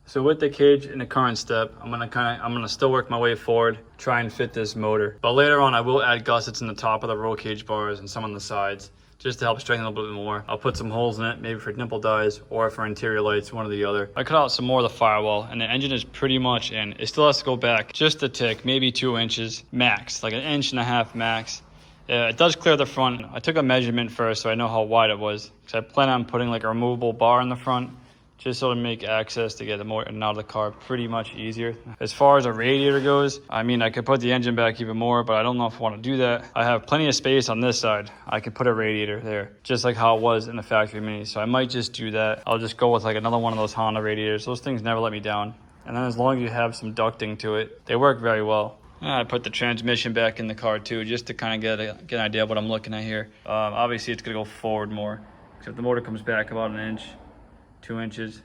So with the cage in the current step, I'm gonna still work my way forward, try and fit this motor. But later on, I will add gussets in the top of the roll cage bars and some on the sides, just to help strengthen a little bit more. I'll put some holes in it, maybe for nipple dies or for interior lights, one or the other. I cut out some more of the firewall, and the engine is pretty much in. It still has to go back just a tick, maybe 2 inches max, like 1.5 inches max. It does clear the front. I took a measurement first so I know how wide it was, because I plan on putting like a removable bar in the front, just so to make access to get the motor in and out of the car pretty much easier. As far as a radiator goes, I mean, I could put the engine back even more, but I don't know if I want to do that. I have plenty of space on this side. I could put a radiator there, just like how it was in the factory Mini. So I might just do that. I'll just go with like another one of those Honda radiators. Those things never let me down. And then as long as you have some ducting to it, they work very well. I put the transmission back in the car too, just to kind of get an idea of what I'm looking at here. Obviously it's gonna go forward more. So if the motor comes back about 1 inch, 2 inches,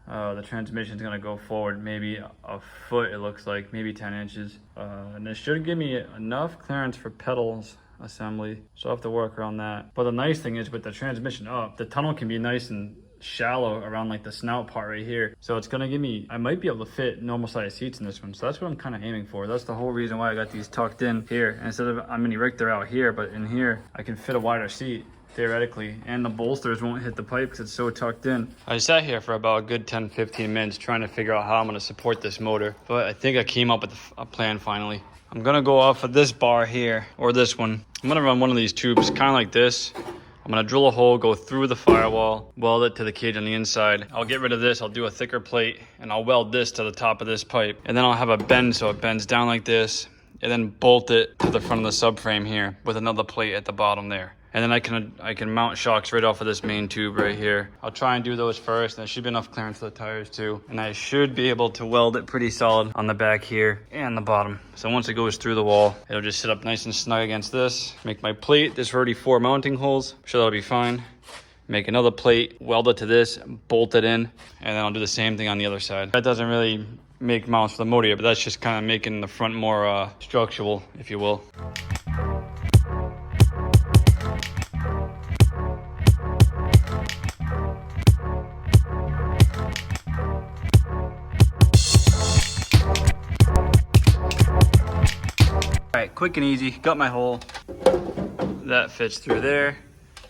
the transmission is going to go forward maybe a foot, it looks like, maybe 10 inches. And it should give me enough clearance for pedals assembly, so I'll have to work around that. But the nice thing is with the transmission up, the tunnel can be nice and shallow around like the snout part right here. So it's going to give me, I might be able to fit normal size seats in this one. So that's what I'm kind of aiming for. That's the whole reason why I got these tucked in here. And instead of, I'm Mini Richter out here, but in here, I can fit a wider seat, theoretically, and the bolsters won't hit the pipe because it's so tucked in. I sat here for about a good 10-15 minutes trying to figure out how I'm going to support this motor, but I think I came up with a plan finally. I'm going to go off of this bar here, or this one. I'm going to run one of these tubes kind of like this. I'm going to drill a hole, go through the firewall, weld it to the cage on the inside. I'll get rid of this, I'll do a thicker plate, and I'll weld this to the top of this pipe. And then I'll have a bend so it bends down like this, and then bolt it to the front of the subframe here with another plate at the bottom there. And then I can mount shocks right off of this main tube right here. I'll try and do those first. There should be enough clearance for the tires too. And I should be able to weld it pretty solid on the back here and the bottom. So once it goes through the wall, it'll just sit up nice and snug against this. Make my plate. There's already 4 mounting holes. I'm sure that'll be fine. Make another plate, weld it to this, bolt it in, and then I'll do the same thing on the other side. That doesn't really make mounts for the motor, but that's just kind of making the front more structural, if you will. All right, quick and easy, got my hole. That fits through there.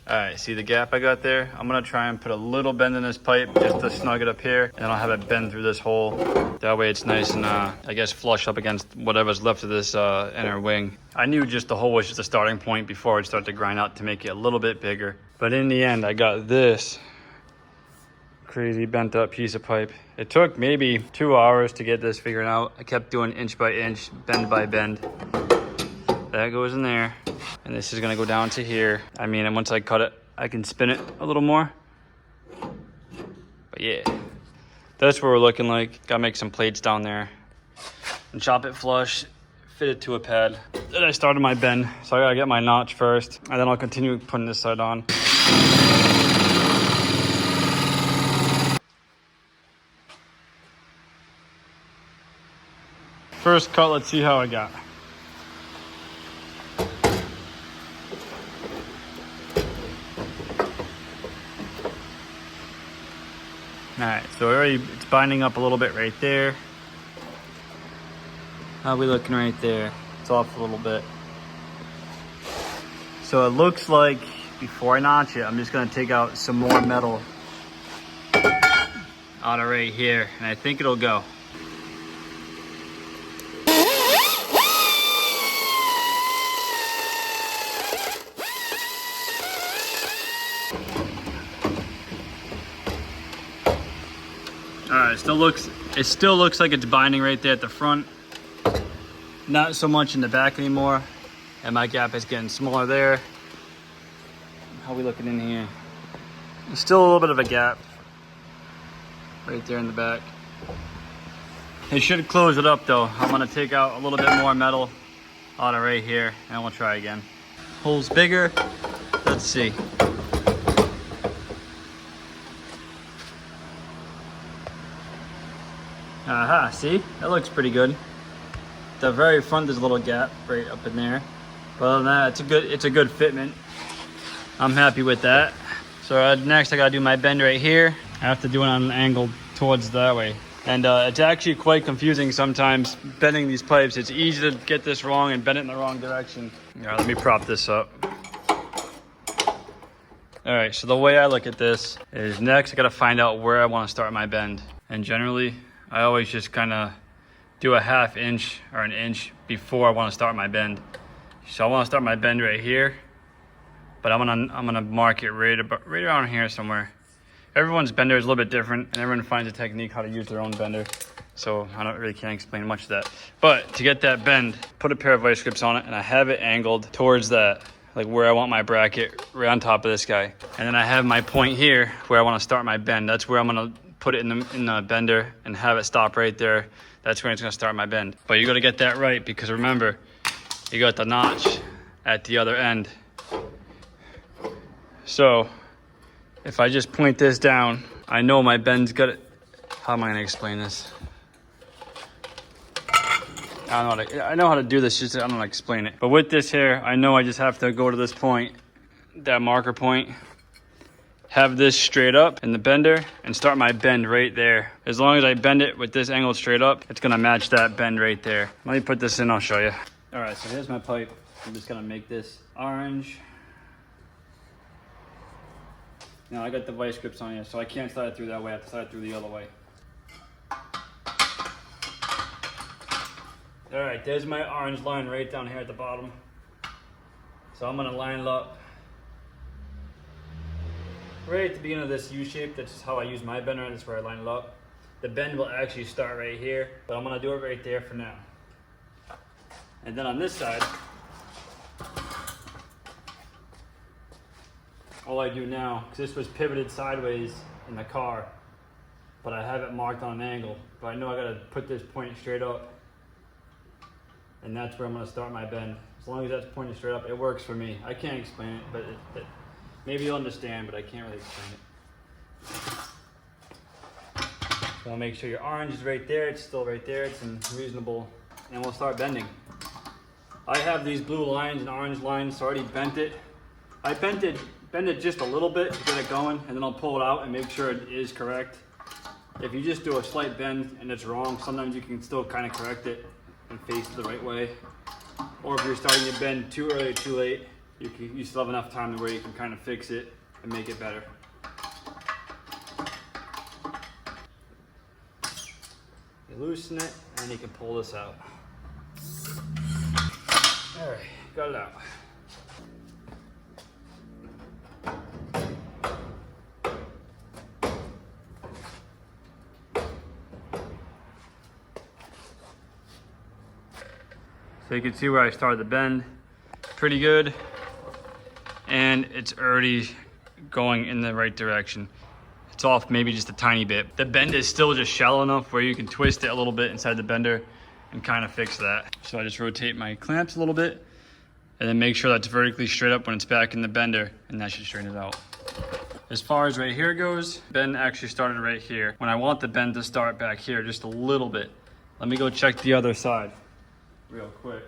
All right, see the gap I got there? I'm gonna try and put a little bend in this pipe just to snug it up here, and then I'll have it bend through this hole. That way it's nice and, I guess, flush up against whatever's left of this inner wing. I knew just the hole was just a starting point before I'd start to grind out to make it a little bit bigger. But in the end, I got this crazy bent up piece of pipe. It took maybe 2 hours to get this figured out. I kept doing inch by inch, bend by bend. That goes in there, and this is gonna go down to here. I mean, and once I cut it, I can spin it a little more. But yeah, that's what we're looking like. Gotta make some plates down there and chop it flush, fit it to a pad. Then I started my bend, so I gotta get my notch first, and then I'll continue putting this side on. First cut, let's see how I got. All right, so it's binding up a little bit right there. How are we looking right there? It's off a little bit. So it looks like, before I notch it, I'm just gonna take out some more metal out of right here, and I think it'll go. All right, it still looks like it's binding right there at the front. Not so much in the back anymore. And my gap is getting smaller there. How are we looking in here? There's still a little bit of a gap right there in the back. It should close it up though. I'm gonna take out a little bit more metal out of right here and we'll try again. Hole's bigger. Let's see. Aha, see? That looks pretty good. The very front, there's a little gap right up in there. But other than that, it's a good fitment. I'm happy with that. So next I gotta do my bend right here. I have to do it on an angle towards that way. And it's actually quite confusing sometimes bending these pipes. It's easy to get this wrong and bend it in the wrong direction. All right, let me prop this up. All right, so the way I look at this is next I gotta find out where I wanna start my bend. And generally, I always just kinda do a 1/2 inch or an inch before I wanna start my bend. So I wanna start my bend right here, but I'm gonna mark it right around here somewhere. Everyone's bender is a little bit different and everyone finds a technique how to use their own bender. So I can't explain much of that. But to get that bend, put a pair of vice grips on it and I have it angled towards that, like where I want my bracket, right on top of this guy. And then I have my point here where I wanna start my bend. That's where I'm gonna put it in the bender and have it stop right there. That's where it's gonna start my bend. But you gotta get that right because remember, you got the notch at the other end. So if I just point this down, I know my bend's got it. How am I gonna explain this? I know how to do this, just I don't know how to explain it. But with this here, I know I just have to go to this point, that marker point, have this straight up in the bender and start my bend right there. As long as I bend it with this angle straight up, it's gonna match that bend right there. Let me put this in, I'll show you. All right, so here's my pipe. I'm just gonna make this orange. Now I got the vice grips on here, so I can't slide it through that way. I have to slide it through the other way. All right, there's my orange line right down here at the bottom. So I'm gonna line it up right at the beginning of this U shape. That's how I use my bender, and that's where I line it up. The bend will actually start right here, but I'm gonna do it right there for now. And then on this side, all I do now, because this was pivoted sideways in the car, but I have it marked on an angle, but I know I gotta put this point straight up, and that's where I'm gonna start my bend. As long as that's pointed straight up, it works for me. I can't explain it, but maybe you'll understand, but I can't really explain it. So I'll make sure your orange is right there, it's still right there, it's in reasonable, and we'll start bending. I have these blue lines and orange lines, so I already bent it. I bend it just a little bit to get it going, and then I'll pull it out and make sure it is correct. If you just do a slight bend and it's wrong, sometimes you can still kind of correct it and face it the right way. Or if you're starting to bend too early or too late, you still have enough time to where you can kind of fix it and make it better. You loosen it and you can pull this out. All right, got it out. So you can see where I started the bend, pretty good, and it's already going in the right direction. It's off maybe just a tiny bit. The bend is still just shallow enough where you can twist it a little bit inside the bender and kind of fix that. So I just rotate my clamps a little bit and then make sure that's vertically straight up when it's back in the bender, and that should straighten it out. As far as right here goes, bend actually started right here. When I want the bend to start back here just a little bit. Let me go check the other side real quick.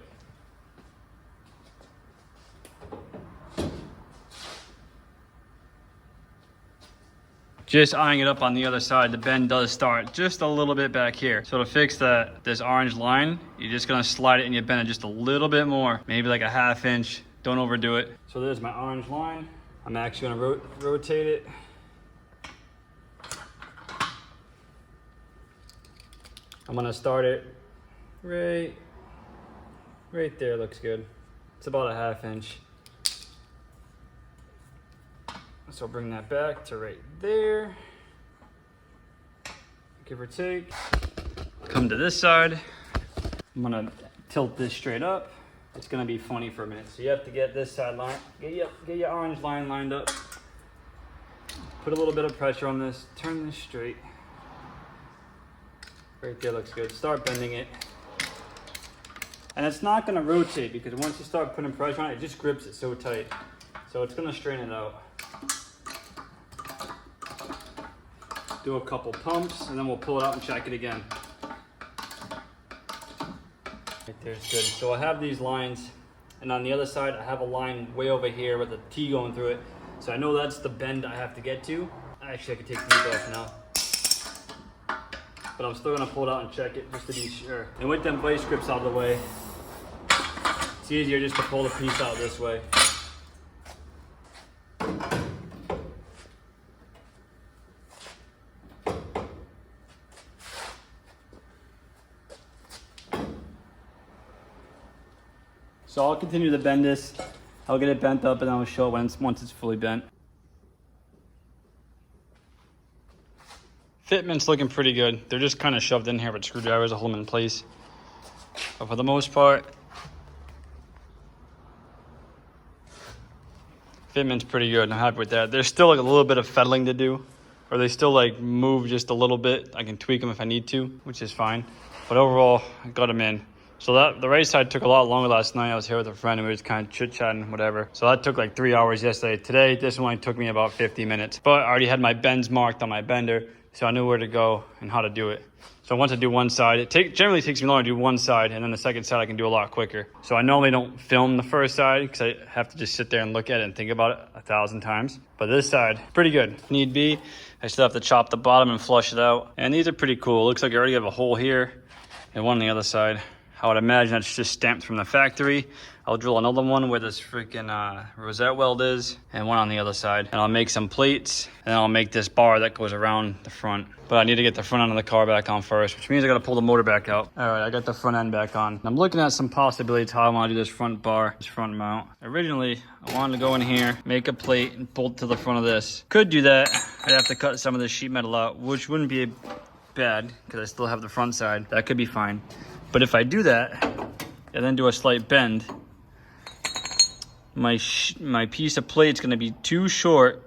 Just eyeing it up on the other side, the bend does start just a little bit back here. So to fix this orange line, you're just gonna slide it and you bend it just a little bit more, maybe like a 1/2 inch. Don't overdo it. So there's my orange line. I'm actually gonna rotate it. I'm gonna start it right there, looks good. It's about a 1/2 inch. So bring that back to right there. give or take. Come to this side. I'm gonna tilt this straight up. It's gonna be funny for a minute. So you have to get this side line, get your orange line lined up. Put a little bit of pressure on this, turn this straight. Right there looks good. Start bending it. And it's not gonna rotate because once you start putting pressure on it, it just grips it so tight. So it's gonna strain it out. Do a couple pumps and then we'll pull it out and check it again. Right there's good. So I have these lines, and on the other side I have a line way over here with a T going through it. So I know that's the bend I have to get to. Actually, I could take these off now. But I'm still gonna pull it out and check it just to be sure. And with them vice grips out of the way, it's easier just to pull the piece out this way. So I'll continue to bend this. I'll get it bent up and I'll show it once it's fully bent. Fitment's looking pretty good. They're just kind of shoved in here with screwdrivers to hold them in place. But for the most part, fitment's pretty good. I'm happy with that. There's still like a little bit of fettling to do, or they still like move just a little bit. I can tweak them if I need to, which is fine. But overall, I got them in. So that the right side took a lot longer last night. I was here with a friend and we were just kind of chit-chatting, whatever. So that took like 3 hours yesterday. Today, this one took me about 50 minutes. But I already had my bends marked on my bender, so I knew where to go and how to do it. So once I do one side, it generally takes me longer to do one side, and then the second side I can do a lot quicker. So I normally don't film the first side because I have to just sit there and look at it and think about it 1,000 times. But this side, pretty good. If need be, I still have to chop the bottom and flush it out. And these are pretty cool. It looks like I already have a hole here and one on the other side. I would imagine that's just stamped from the factory. I'll drill another one where this freaking rosette weld is, and one on the other side. And I'll make some plates, and I'll make this bar that goes around the front. But I need to get the front end of the car back on first, which means I gotta pull the motor back out. All right, I got the front end back on. I'm looking at some possibilities how I wanna do this front bar, this front mount. Originally, I wanted to go in here, make a plate, and bolt to the front of this. Could do that. I'd have to cut some of this sheet metal out, which wouldn't be bad, because I still have the front side. That could be fine. But if I do that, and then do a slight bend, my piece of plate's gonna be too short,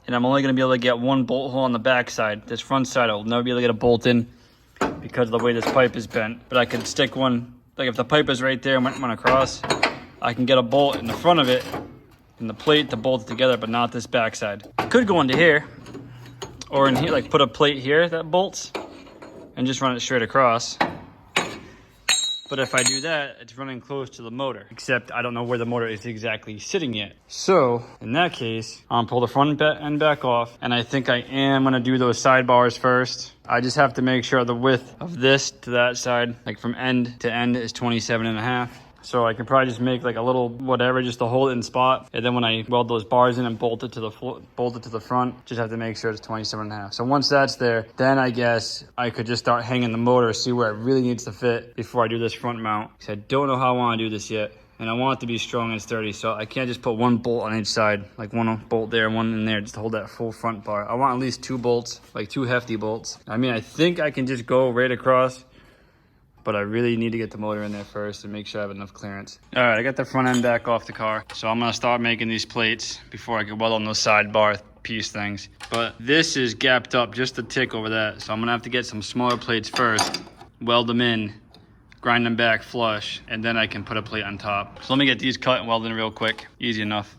and I'm only gonna be able to get one bolt hole on the back side. This front side, I'll never be able to get a bolt in because of the way this pipe is bent. But I could stick one, like if the pipe is right there and went across, I can get a bolt in the front of it, in the plate to bolt it together, but not this back side. I could go into here, or in here, like put a plate here that bolts, and just run it straight across. But if I do that, it's running close to the motor, except I don't know where the motor is exactly sitting yet. So in that case, I'll pull the front end back off, and I think I am gonna do those sidebars first. I just have to make sure the width of this to that side, like from end to end, is 27.5. So I can probably just make like a little whatever just to hold it in spot. And then when I weld those bars in and bolt it to the front, just have to make sure it's 27.5. So once that's there, then I guess I could just start hanging the motor, see where it really needs to fit before I do this front mount. Because I don't know how I want to do this yet. And I want it to be strong and sturdy, so I can't just put one bolt on each side, like one bolt there, one in there, just to hold that full front bar. I want at least 2 bolts, like 2 hefty bolts. I mean, I think I can just go right across, but I really need to get the motor in there first and make sure I have enough clearance. All right, I got the front end back off the car. So I'm gonna start making these plates before I can weld on those sidebar piece things. But this is gapped up just a tick over that. So I'm gonna have to get some smaller plates first, weld them in, grind them back flush, and then I can put a plate on top. So let me get these cut and welded in real quick. Easy enough.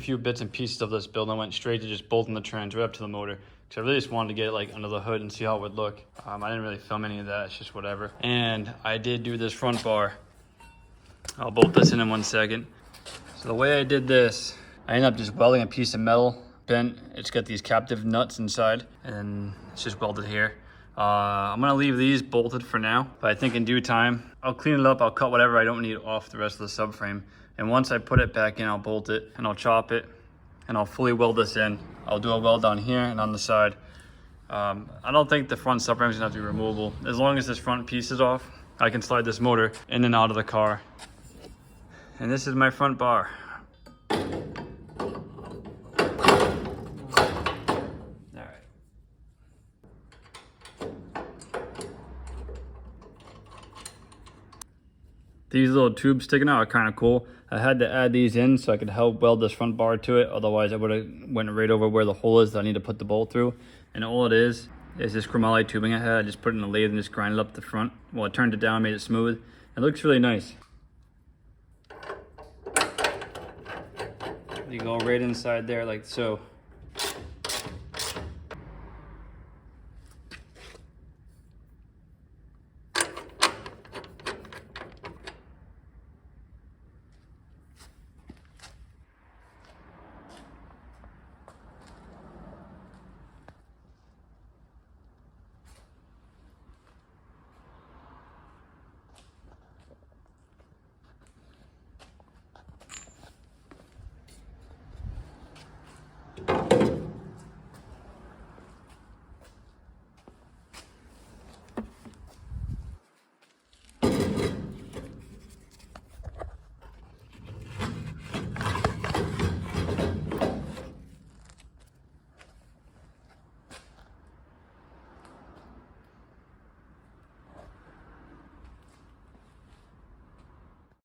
few bits and pieces of this build. I went straight to just bolting the trans right up to the motor, because I really just wanted to get it like under the hood and see how it would look. I didn't really film any of that, it's just whatever. And I did do this front bar. I'll bolt this in 1 second. So the way I did this, I ended up just welding a piece of metal bent. It's got these captive nuts inside, and it's just welded here. I'm gonna leave these bolted for now, but I think in due time, I'll clean it up, I'll cut whatever I don't need off the rest of the subframe. And once I put it back in, I'll bolt it and I'll chop it and I'll fully weld this in. I'll do a weld down here and on the side. I don't think the front subframe is gonna have to be removable. As long as this front piece is off, I can slide this motor in and out of the car. And this is my front bar. These little tubes sticking out are kind of cool. I had to add these in so I could help weld this front bar to it. Otherwise I would have went right over where the hole is that I need to put the bolt through. And all it is this chromoly tubing I had. I just put it in a lathe and just grinded up the front. Well, I turned it down, made it smooth. It looks really nice. You go right inside there like so.